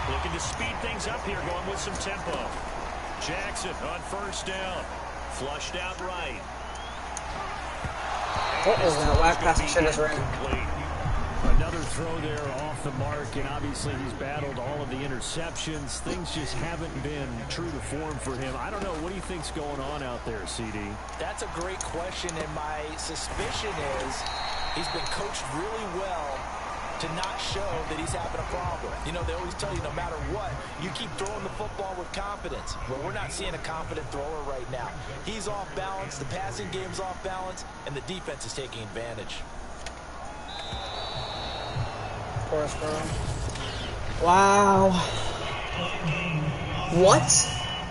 Speaker 3: Looking to speed things up here, going with some tempo. Jackson on first down. Flushed out right.
Speaker 1: What was that whack pass? I should have ran.
Speaker 3: Another throw there off the mark, and obviously he's battled all of the interceptions. Things just haven't been true to form for him. I don't know. What do you think's going on out there, CD?
Speaker 4: That's a great question, and my suspicion is he's been coached really well to not show that he's having a problem. You know, they always tell you no matter what, you keep throwing the football with confidence. Well, we're not seeing a confident thrower right now. He's off balance, the passing game's off balance, and the defense is taking advantage.
Speaker 1: Of course, bro. Wow. What?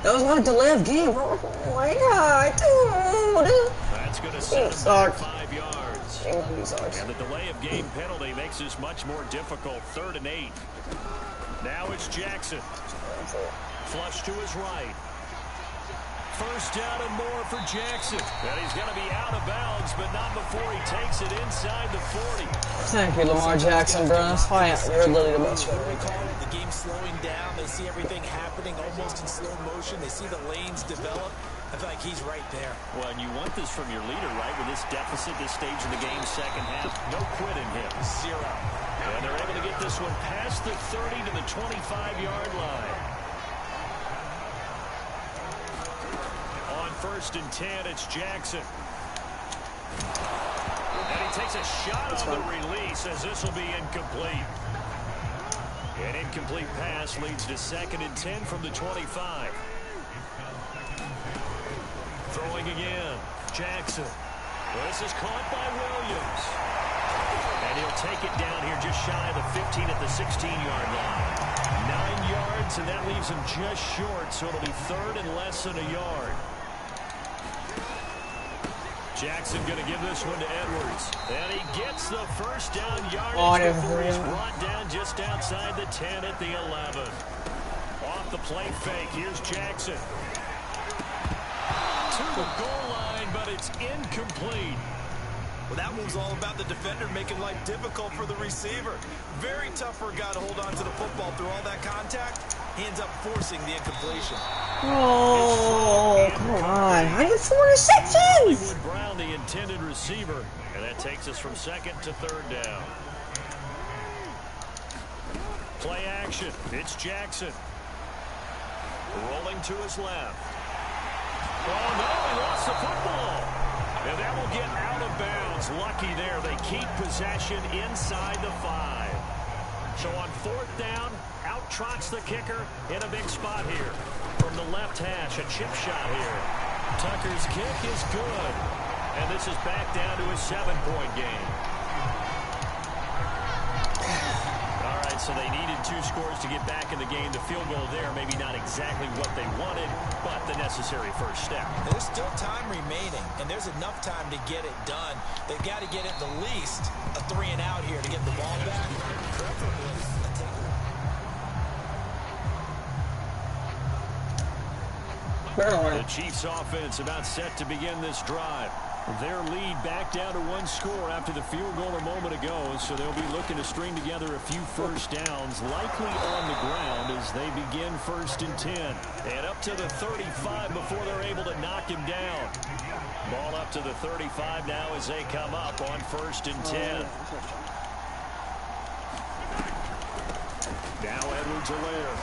Speaker 1: That was not a delay of game, bro. Oh my god, dude.
Speaker 3: That's going to set him back 5 yards. And the delay of game penalty makes this much more difficult. 3rd and 8. Now it's Jackson. Flush to his right. First down and more for Jackson. And he's going to be out of bounds, but not before he takes it inside the 40.
Speaker 1: Thank you, Lamar Jackson, bro. That's fine. You're literally the best one.
Speaker 4: The game's slowing down. They see everything happening almost in slow motion. They see the lanes develop. I feel like he's right there.
Speaker 3: Well, and you want this from your leader, right? With this deficit, this stage of the game, second half, no quit in him.
Speaker 4: 0.
Speaker 3: And they're able to get this one past the 30 to the 25-yard line. On 1st and 10, it's Jackson. And he takes a shot on the release as this will be incomplete. An incomplete pass leads to 2nd and 10 from the 25. Throwing again, Jackson. This is caught by Williams. And he'll take it down here just shy of the 15 at the 16-yard line. 9 yards, and that leaves him just short, so it'll be 3rd and less than a yard. Jackson going to give this one to Edwards. And he gets the first down yardage before he's brought down just outside the 10 at the 11. Off the play fake, here's Jackson. To the goal line, but it's incomplete.
Speaker 4: Well, that move's all about the defender making life difficult for the receiver. Very tough for a guy to hold on to the football through all that contact. He ends up forcing the incompletion.
Speaker 1: Oh, come on. How do you 4 receptions?
Speaker 3: Hollywood Brown, the intended receiver. And that takes us from 2nd to 3rd down. Play action. It's Jackson. Rolling to his left. Oh, no, he lost the football. And that will get out of bounds. Lucky there. They keep possession inside the 5. So on 4th down, out trots the kicker in a big spot here. From the left hash, a chip shot here. Tucker's kick is good. And this is back down to a 7-point game. All right, so they needed 2 scores to get back in the game. The field goal there, maybe not exactly what they wanted, but the necessary first step.
Speaker 4: There's still time remaining, and there's enough time to get it done. They've got to get at the least a 3 and out here to get the ball back.
Speaker 3: The Chiefs offense about set to begin this drive. Their lead back down to 1 score after the field goal a moment ago, so they'll be looking to string together a few first downs, likely on the ground as they begin 1st and 10. And up to the 35 before they're able to knock him down. Ball up to the 35 now as they come up on 1st and 10. Now Edwards-Helaire.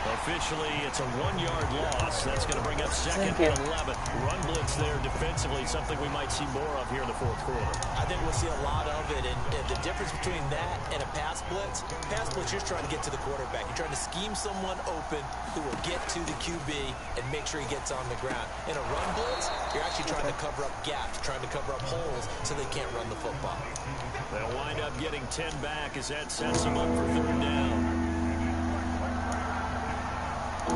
Speaker 3: Officially, it's a 1-yard loss. That's going to bring up 2nd and 11. Run blitz there defensively, something we might see more of here in the 4th quarter.
Speaker 4: I think we'll see a lot of it, and the difference between that and a pass blitz, you're just trying to get to the quarterback. You're trying to scheme someone open who will get to the QB and make sure he gets on the ground. In a run blitz, you're actually trying to cover up gaps, trying to cover up holes so they can't run the football.
Speaker 3: They'll wind up getting 10 back as that sets them up for 3rd down. From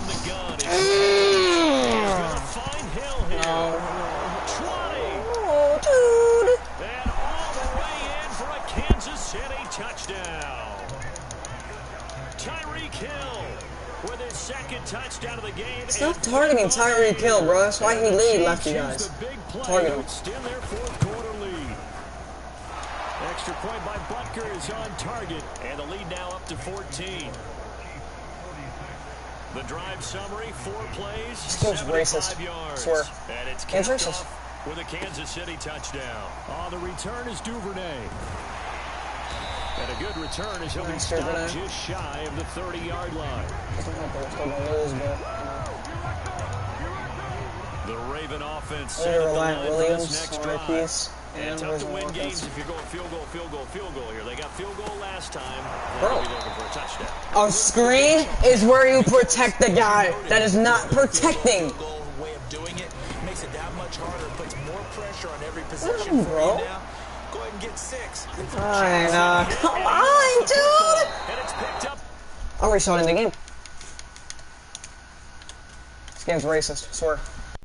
Speaker 3: the gun, it's going to find Hill here. 20.
Speaker 1: Oh, dude.
Speaker 3: And all the way in for a Kansas City touchdown. Tyreek Hill with his 2nd touchdown of the game.
Speaker 1: Stop targeting Tyreek Hill, bro. That's why he lead lefty guys. Target him.
Speaker 3: Extend their 4th quarter lead. Extra point by Butker is on target, and the lead now up to 14. The drive summary, 4 plays, 75 yards.
Speaker 1: Swear.
Speaker 3: And it's
Speaker 1: It's
Speaker 3: capped
Speaker 1: racist.
Speaker 3: off with a Kansas City touchdown. The return is Duvernay. And a good return as he'll be stopped just shy of the 30-yard line. The Raven offense set up the line for this next drive. And tough to win games if you're going field goal here. They got field goal last time. They'll be looking for a touchdown.
Speaker 1: A screen is where you protect the guy. That is not protecting.
Speaker 4: Way of doing it makes it that much harder. Puts more pressure on every possession for you now. Go ahead and get 6.
Speaker 1: Fine, come on, dude.
Speaker 3: And it's picked up.
Speaker 1: I'm restarting the game. This game's racist, swear.